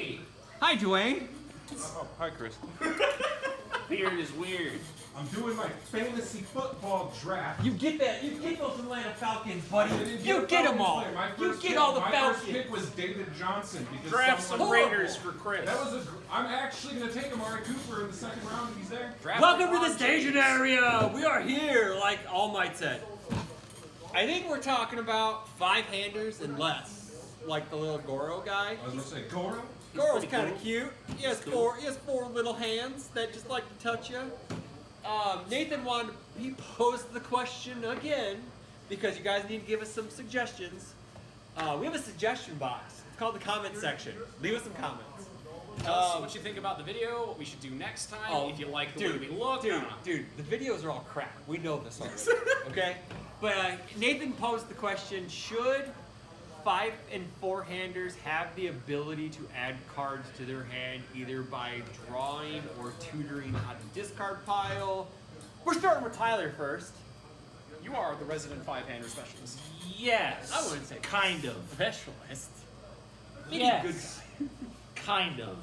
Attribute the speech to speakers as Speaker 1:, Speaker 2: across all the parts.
Speaker 1: Hey!
Speaker 2: Hi, Dwayne.
Speaker 3: Oh, hi, Chris.
Speaker 1: Beard is weird.
Speaker 4: I'm doing my fantasy football draft.
Speaker 2: You get that. You get those Atlanta Falcons, buddy.
Speaker 4: I didn't
Speaker 2: You
Speaker 4: a
Speaker 2: get them
Speaker 4: Falcons
Speaker 2: all.
Speaker 4: player. My
Speaker 2: You
Speaker 4: first
Speaker 2: get
Speaker 4: pick-
Speaker 2: all the
Speaker 4: My
Speaker 2: Falcons.
Speaker 4: first pick was David Johnson because
Speaker 1: Draft
Speaker 4: someone-
Speaker 1: some Raiders for Chris.
Speaker 4: That was I'm actually going to take Amari Cooper in the second round if he's there.
Speaker 1: Draft
Speaker 2: Welcome to
Speaker 1: LeBron
Speaker 2: the station
Speaker 1: James.
Speaker 2: area. We are here, like All Might said. I think we're talking about five-handers and less, like the little Goro guy.
Speaker 4: I was going to say Goro.
Speaker 2: Goro's
Speaker 1: pretty
Speaker 2: kind of
Speaker 1: cool.
Speaker 2: cute. He has four little hands that just like to touch you. Nathan he posed the question again because you guys need to give us some suggestions. We have a suggestion box. It's called the comment section. Leave us some comments.
Speaker 1: Tell us what you think about the video, what we should do next time, if you like the way we look.
Speaker 2: Dude, the videos are all crap. We know this already, okay? But Nathan posed the question, should 5- and 4-handers have the ability to add cards to their hand either by drawing or tutoring on the discard pile? We're starting with Tyler first.
Speaker 1: You are the resident five-hander specialist.
Speaker 5: Yes.
Speaker 2: I wouldn't say
Speaker 5: kind of. Specialist.
Speaker 2: Maybe
Speaker 5: Yes. Kind of.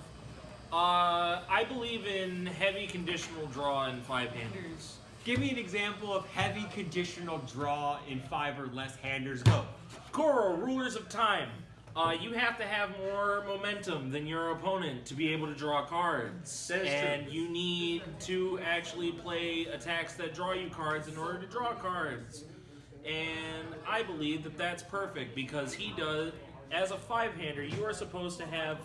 Speaker 5: I believe in heavy conditional draw in five-handers.
Speaker 2: Give me an example of heavy conditional draw in 5 or less handers. Go.
Speaker 5: Goro, Rulers of Time. You have to have more momentum than your opponent to be able to draw cards.
Speaker 2: That is
Speaker 5: and
Speaker 2: true.
Speaker 5: you need to actually play attacks that draw you cards in order to draw cards. And I believe that that's perfect because he does, as a five-hander, you are supposed to have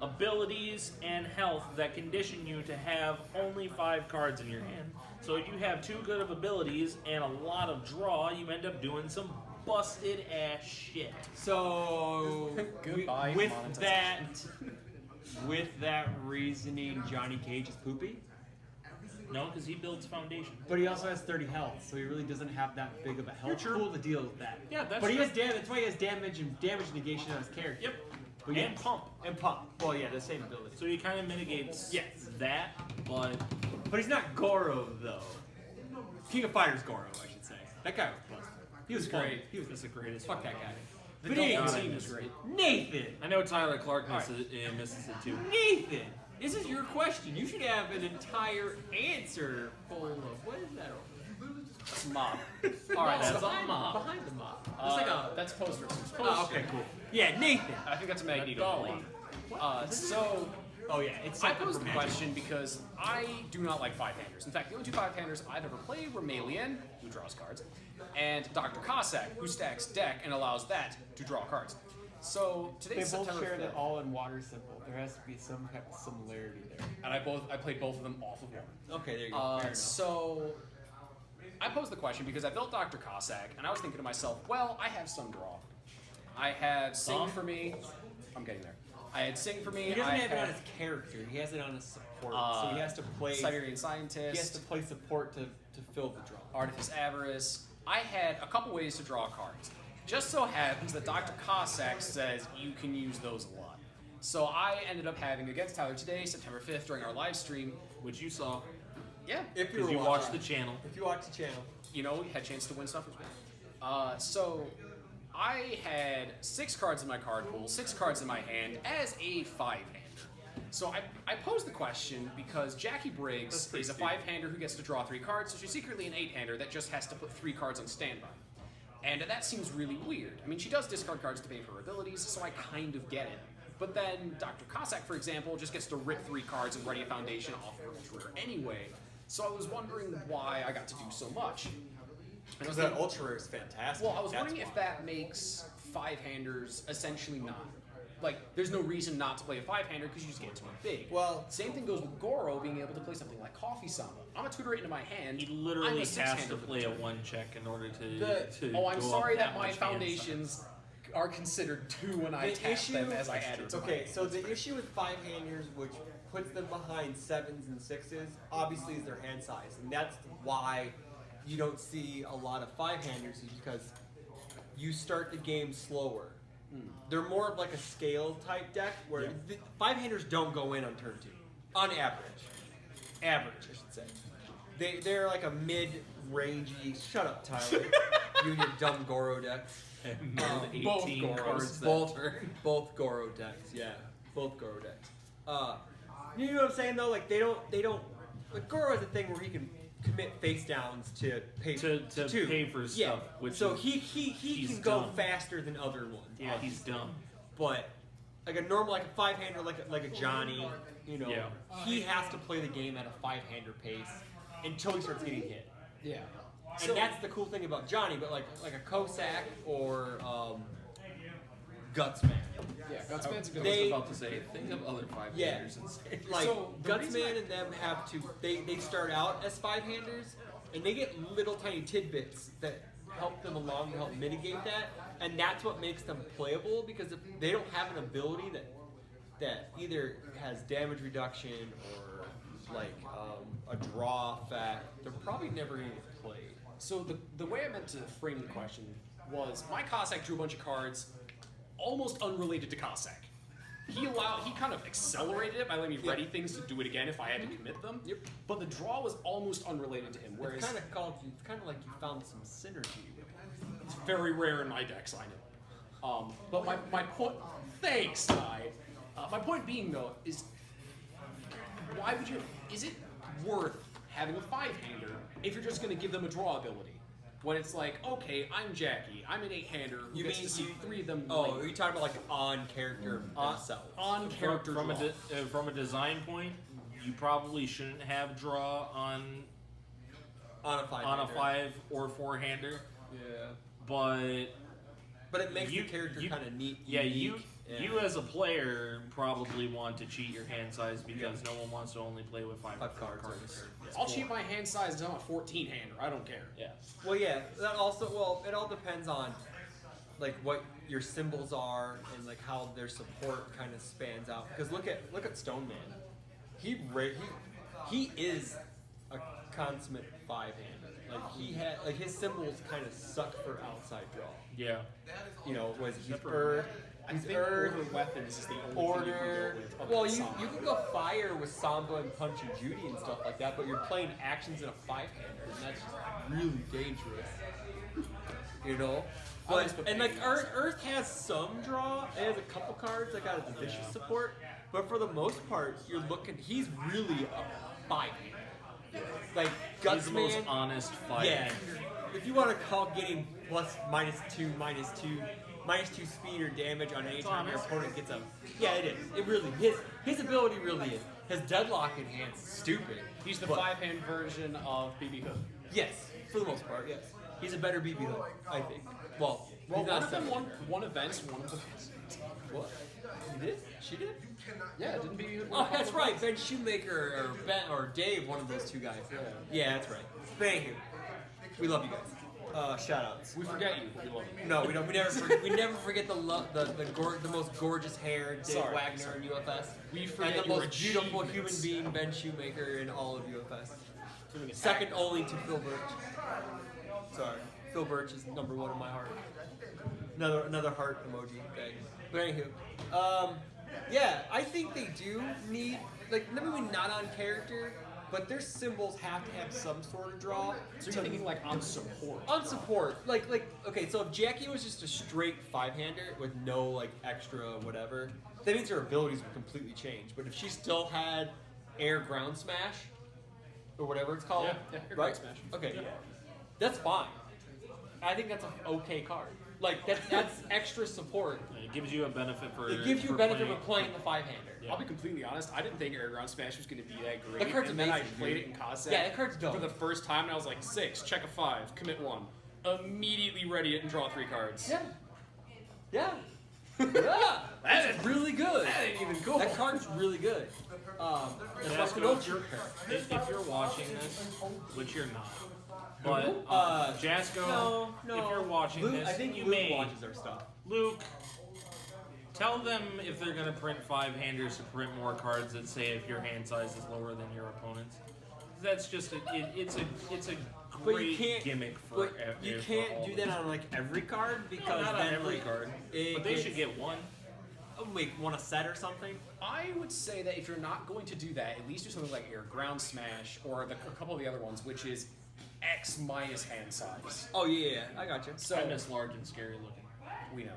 Speaker 5: abilities and health that condition you to have only 5 cards in your hand. So if you have too good of abilities and a lot of draw, you end up doing some busted ass shit.
Speaker 2: So
Speaker 1: Goodbye,
Speaker 2: with
Speaker 1: monetization.
Speaker 2: that reasoning, Johnny Cage is poopy.
Speaker 5: No, because he builds foundation.
Speaker 2: But he also has 30 health, so he really doesn't have that big of a health
Speaker 5: true.
Speaker 2: pool to deal with that.
Speaker 5: Yeah, that's
Speaker 2: But he
Speaker 5: true.
Speaker 2: has damage. That's why he has damage and damage negation on his character.
Speaker 5: Yep.
Speaker 2: But
Speaker 5: And
Speaker 2: yes.
Speaker 5: pump.
Speaker 2: And pump. Well, yeah, the same ability.
Speaker 5: So he kind of mitigates
Speaker 2: Yes.
Speaker 5: that, but
Speaker 2: But he's not Goro though. King of Fighters Goro, I should say. That guy was busted. He was fun.
Speaker 1: great.
Speaker 2: He was
Speaker 5: that's the greatest.
Speaker 2: fuck that guy.
Speaker 1: The
Speaker 2: But
Speaker 1: Dalton
Speaker 2: anyway,
Speaker 1: team was great.
Speaker 2: Nathan.
Speaker 5: I know Tyler Clark misses it too.
Speaker 2: Nathan, this is your question. You should have an entire answer full of what is that?
Speaker 1: Mob. All right,
Speaker 5: That's
Speaker 1: so
Speaker 5: a mob.
Speaker 2: Behind the mob. It's like a.
Speaker 1: that's poster.
Speaker 2: Oh, okay, cool. Yeah, Nathan.
Speaker 1: I think that's a Magneto. So
Speaker 2: Oh yeah, it's
Speaker 1: I
Speaker 2: something
Speaker 1: posed
Speaker 2: for
Speaker 1: the
Speaker 2: magic.
Speaker 1: question because I do not like five-handers. In fact, the only two five-handers I've ever played were Malian, who draws cards, and Dr. Cossack, who stacks deck and allows that to draw cards. So
Speaker 2: They
Speaker 1: today's
Speaker 2: both
Speaker 1: September
Speaker 2: share
Speaker 1: 5th,
Speaker 2: that all in water symbol. There has to be some type of similarity there.
Speaker 1: and I played both of them off of one.
Speaker 2: Okay, there you go. Fair enough.
Speaker 1: So I posed the question because I built Dr. Cossack, and I was thinking to myself, well, I have some draw. I have Sing for me. I'm getting there. I had Sing for me.
Speaker 2: He doesn't
Speaker 1: I
Speaker 2: have it on
Speaker 1: had,
Speaker 2: his character. He has it on his support. So he has to play.
Speaker 1: Siberian
Speaker 2: He
Speaker 1: Scientist.
Speaker 2: has to play support to fill the draw.
Speaker 1: Artifice Avarice. I had a couple ways to draw cards. Just so happens that Dr. Cossack says you can use those a lot. So I ended up having against Tyler today, September 5th, during our live stream.
Speaker 5: Which you saw
Speaker 1: Yeah,
Speaker 2: If
Speaker 5: because you watched the channel.
Speaker 2: If you watch the channel.
Speaker 1: you know, we had a chance to win stuff as well. So I had 6 cards in my card pool, 6 cards in my hand as a 5-hander. So I posed the question because Jackie Briggs is a 5-hander who gets to draw 3 cards, so she's secretly an 8-hander that just has to put 3 cards on standby. And that seems really weird. I mean, she does discard cards to pay for her abilities, so I kind of get it. But then Dr. Cossack, for example, just gets to rip 3 cards and ready a foundation off of her Ultra Rare anyway. So I was wondering why I got to do so much. And I
Speaker 2: Because
Speaker 1: was
Speaker 2: that
Speaker 1: thinking-
Speaker 2: ultra rare is fantastic.
Speaker 1: well, I was
Speaker 2: That's
Speaker 1: wondering if
Speaker 2: why.
Speaker 1: that makes 5-handers essentially not. Like, there's no reason not to play a 5-hander because you just get too big.
Speaker 2: Well-
Speaker 1: same thing goes with Goro being able to play something like Coffee Samba. I'm a tutor it into my hand.
Speaker 5: He
Speaker 1: I'm
Speaker 5: literally
Speaker 1: a
Speaker 5: has
Speaker 1: 6-hander
Speaker 5: to
Speaker 1: for
Speaker 5: play
Speaker 1: the
Speaker 5: a
Speaker 1: turn.
Speaker 5: 1-check in order to.
Speaker 1: Oh, I'm
Speaker 5: go
Speaker 1: sorry
Speaker 5: up
Speaker 1: that my
Speaker 5: much hand
Speaker 1: foundations are considered 2 when I
Speaker 2: The
Speaker 1: tap
Speaker 2: issue-
Speaker 1: them as I add it to my
Speaker 2: Okay,
Speaker 1: hand.
Speaker 2: so the issue with 5-handers, which puts them behind 7s and 6s, obviously is their hand size. And that's why you don't see a lot of 5-handers, is because you start the game slower. They're more of like a scale type deck where the 5-handers don't go in on turn 2. On average. Average, I should say. They're like a mid-rangey. Shut up, Tyler. You and your dumb Goro deck.
Speaker 5: And
Speaker 1: both
Speaker 5: 18
Speaker 1: Goros.
Speaker 5: cards that
Speaker 2: Both,
Speaker 5: turn.
Speaker 2: both Goro decks, yeah. both Goro decks. You know what I'm saying though? Like they don't. Like Goro has a thing where he can commit face downs to pay
Speaker 5: to
Speaker 2: two.
Speaker 5: pay for
Speaker 2: Yeah.
Speaker 5: stuff. Which
Speaker 2: So
Speaker 5: is,
Speaker 2: he can go faster than other ones.
Speaker 5: yeah, he's dumb.
Speaker 2: But like a normal, like a 5-hander, like a Johnny, you know,
Speaker 5: Yeah.
Speaker 2: he has to play the game at a 5-hander pace until he starts getting hit.
Speaker 1: Yeah.
Speaker 2: And that's the cool thing about Johnny. But like a Cossack or Gutsman.
Speaker 1: Yeah, Gutsman's a good
Speaker 2: They-
Speaker 3: I was about to say, think of other five
Speaker 2: Yeah.
Speaker 3: handers and say.
Speaker 2: Like
Speaker 1: So, the reason
Speaker 2: Gutsman and them have to. They start out as 5-handers, and they get little tiny tidbits that help them along to help mitigate that, and that's what makes them playable. Because if they don't have an ability that either has damage reduction or like a draw effect, they're probably never going to get played.
Speaker 1: So the way I meant to frame the question was my Cossack drew a bunch of cards almost unrelated to Cossack. He kind of accelerated it by letting me ready things to do it again if I had to commit them.
Speaker 2: Yep.
Speaker 1: But the draw was almost unrelated to him. Whereas
Speaker 2: It's kind of like you found some synergy with it.
Speaker 1: it's very rare in my decks, I know. But my point, thanks, Ty. My point being though is, why would you? Is it worth having a 5-hander if you're just going to give them a draw ability? When it's like, okay, I'm Jackie, I'm an 8-hander who
Speaker 2: You
Speaker 1: gets
Speaker 2: mean
Speaker 1: to see
Speaker 2: you-
Speaker 1: 3 of them.
Speaker 2: Oh,
Speaker 1: like,
Speaker 2: are you talking about like on character themselves?
Speaker 1: on character
Speaker 5: From
Speaker 1: draw.
Speaker 5: from a design point, you probably shouldn't have draw on
Speaker 2: On a 5
Speaker 5: on a 5 or 4-hander,
Speaker 2: Yeah.
Speaker 5: but
Speaker 2: But it makes
Speaker 5: You-
Speaker 2: the character
Speaker 5: you-
Speaker 2: kind of neat.
Speaker 5: yeah,
Speaker 2: unique,
Speaker 5: you as a player probably want to cheat your hand size because no one wants to only play with 5
Speaker 2: 5 cards. on the turn.
Speaker 1: I'll cheat my hand size until I'm a 14-hander. I don't care.
Speaker 5: Yeah.
Speaker 2: Well, yeah. That also. Well, it all depends on like what your symbols are and like how their support kind of spans out. Because look at Stone Man. He is a consummate 5-hander. Like his symbols kind of suck for outside draw.
Speaker 5: Yeah.
Speaker 2: You know, was he's
Speaker 5: Except for-
Speaker 2: Earth.
Speaker 1: I
Speaker 2: He's
Speaker 1: think
Speaker 2: Earth.
Speaker 1: order weapons is the only
Speaker 2: Order.
Speaker 1: thing you can go with.
Speaker 2: Well,
Speaker 1: other than
Speaker 2: you
Speaker 1: Samba.
Speaker 2: can go fire with Samba and Punch and Judy and stuff like that, but you're playing actions in a 5-hander, and that's just really dangerous. You know?
Speaker 1: I always put
Speaker 2: And like
Speaker 1: pain
Speaker 2: Earth has some draw. It has a couple cards that got a vicious support, but for the most part, you're looking. He's really a 5-hander. Like
Speaker 5: He's the most
Speaker 2: Gutsman.
Speaker 5: honest 5.
Speaker 2: Yeah. If you want to call getting -2 speed or damage on any time your
Speaker 5: honest.
Speaker 2: opponent gets a. Yeah, it is. It really his ability really is. His deadlock enhance is stupid.
Speaker 1: He's the
Speaker 2: but-
Speaker 1: 5-hand version of BB Hood.
Speaker 2: Yes, for the most part, yes. He's a better BB Hood, I think. Well,
Speaker 1: Well,
Speaker 2: he's
Speaker 1: one
Speaker 2: not
Speaker 1: of them
Speaker 2: seven.
Speaker 1: won events, one of them.
Speaker 2: What? He did? She did?
Speaker 1: Yeah, didn't BB Hood win?
Speaker 2: Oh,
Speaker 1: a couple
Speaker 2: that's
Speaker 1: of
Speaker 2: right.
Speaker 1: events?
Speaker 2: Ben Shoemaker or Ben or Dave, one of those two guys. Yeah, that's right. Thank you. We love you guys. Shout outs.
Speaker 1: We forget you. We love you.
Speaker 2: No, we don't. We never forget the most gorgeous hair, Dave
Speaker 1: Sorry,
Speaker 2: Wagner
Speaker 1: sorry.
Speaker 2: in UFS,
Speaker 1: We forget
Speaker 2: and the
Speaker 1: your
Speaker 2: most beautiful human
Speaker 1: achievements.
Speaker 2: being, Ben Shoemaker, in all of UFS.
Speaker 1: Doing a
Speaker 2: Second
Speaker 1: tag.
Speaker 2: only to Phil Birch. Sorry, Phil Birch is number 1 in my heart. Another heart emoji thing. But anywho, yeah, I think they do need maybe not on character, but their symbols have to have some sort of draw.
Speaker 1: So you're thinking like on support.
Speaker 2: On support, okay, so if Jackie was just a straight 5-hander with no like extra whatever, that means her abilities would completely change. But if she still had air ground smash or whatever it's called,
Speaker 1: Yeah, air
Speaker 2: right?
Speaker 1: ground smash.
Speaker 2: Okay, that's fine. I think that's an okay card. Like that's extra support.
Speaker 5: It gives you a benefit for.
Speaker 2: It gives you
Speaker 5: for
Speaker 2: a benefit
Speaker 5: playing-
Speaker 2: of playing the 5-hander.
Speaker 5: Yeah.
Speaker 1: I'll be completely honest. I didn't think Air Ground Smash was going to be that great.
Speaker 2: That card's
Speaker 1: and then I
Speaker 2: amazing,
Speaker 1: played
Speaker 2: dude.
Speaker 1: it in Cossack.
Speaker 2: Yeah, that card's dope.
Speaker 1: For the first time, and I was like, 6, check a 5, commit 1. Immediately ready it and draw 3 cards.
Speaker 2: Yeah. Yeah. Yeah. That's
Speaker 1: is-
Speaker 2: really good.
Speaker 1: That ain't even cool.
Speaker 2: That card's really good. That's
Speaker 5: Jasco,
Speaker 2: no
Speaker 5: if you're watching this, which you're not, but Jasco,
Speaker 2: no.
Speaker 5: if you're watching
Speaker 2: Luke,
Speaker 5: this,
Speaker 2: I think
Speaker 5: you
Speaker 2: Luke
Speaker 5: may.
Speaker 2: watches our stuff.
Speaker 5: Luke, tell them if they're gonna print 5-handers to print more cards that say if your hand size is lower than your opponent's. That's just it's a
Speaker 2: But you
Speaker 5: great
Speaker 2: can't
Speaker 5: gimmick for.
Speaker 2: But you
Speaker 5: for
Speaker 2: can't
Speaker 5: all
Speaker 2: do
Speaker 5: of
Speaker 2: that
Speaker 5: us.
Speaker 2: on like every card because
Speaker 5: No, not on
Speaker 2: then
Speaker 5: every
Speaker 2: like,
Speaker 5: card,
Speaker 2: it
Speaker 5: but they
Speaker 2: gets-
Speaker 5: should get one.
Speaker 2: Wait, want a set or something?
Speaker 1: I would say that if you're not going to do that, at least do something like Air Ground Smash or a couple of the other ones, which is X minus hand size.
Speaker 2: Oh yeah, I got you.
Speaker 1: So
Speaker 5: I miss large and scary looking.
Speaker 1: we know.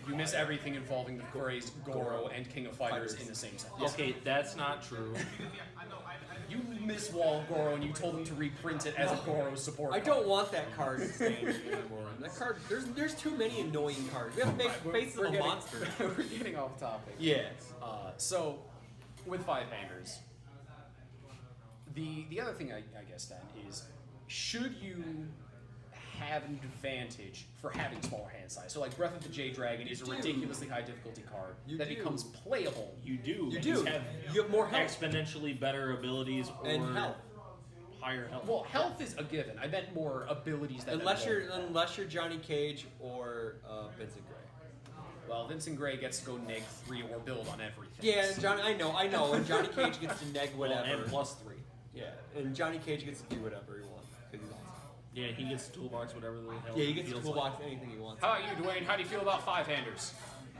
Speaker 1: You miss everything involving the phrase Goro and King of Fighters in the same sentence.
Speaker 5: Okay, that's not true.
Speaker 1: You miss Wall of Goro and you told them to reprint it as a Goro support.
Speaker 2: I don't want that card to stay in the game anymore. That card, there's too many annoying cards. We have to make faces of a monster.
Speaker 1: We're getting off topic.
Speaker 2: Yes.
Speaker 1: So, with five-handers, the other thing I guess then is, should you have an advantage for having smaller hand size? So like Breath of the Jade Dragon is a ridiculously high difficulty card that becomes playable.
Speaker 5: You do.
Speaker 2: You do.
Speaker 5: Have
Speaker 2: You have more health.
Speaker 5: exponentially better abilities or
Speaker 2: And health.
Speaker 5: higher health.
Speaker 1: Well, health is a given. I meant more abilities that.
Speaker 2: Unless you're Johnny Cage or Vincent Gray.
Speaker 1: Well, Vincent Gray gets to go neg 3 or build on everything.
Speaker 2: Yeah, and I know, and Johnny Cage gets to neg whatever.
Speaker 5: and +3.
Speaker 2: Yeah, and Johnny Cage gets to do whatever he wants because he's awesome.
Speaker 5: Yeah, he gets to toolbox whatever the hell
Speaker 2: Yeah, he gets to
Speaker 5: feels
Speaker 2: toolbox
Speaker 5: like.
Speaker 2: anything he wants.
Speaker 1: How about you, Dwayne? How do you feel about five-handers?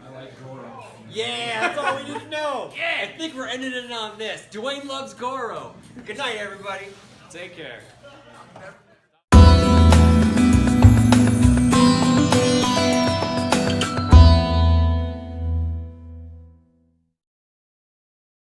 Speaker 4: I like Goro.
Speaker 2: Yeah, that's all we need to know.
Speaker 1: Yeah.
Speaker 2: I think we're ending it on this. Dwayne loves Goro. Good night, everybody.
Speaker 1: Take care.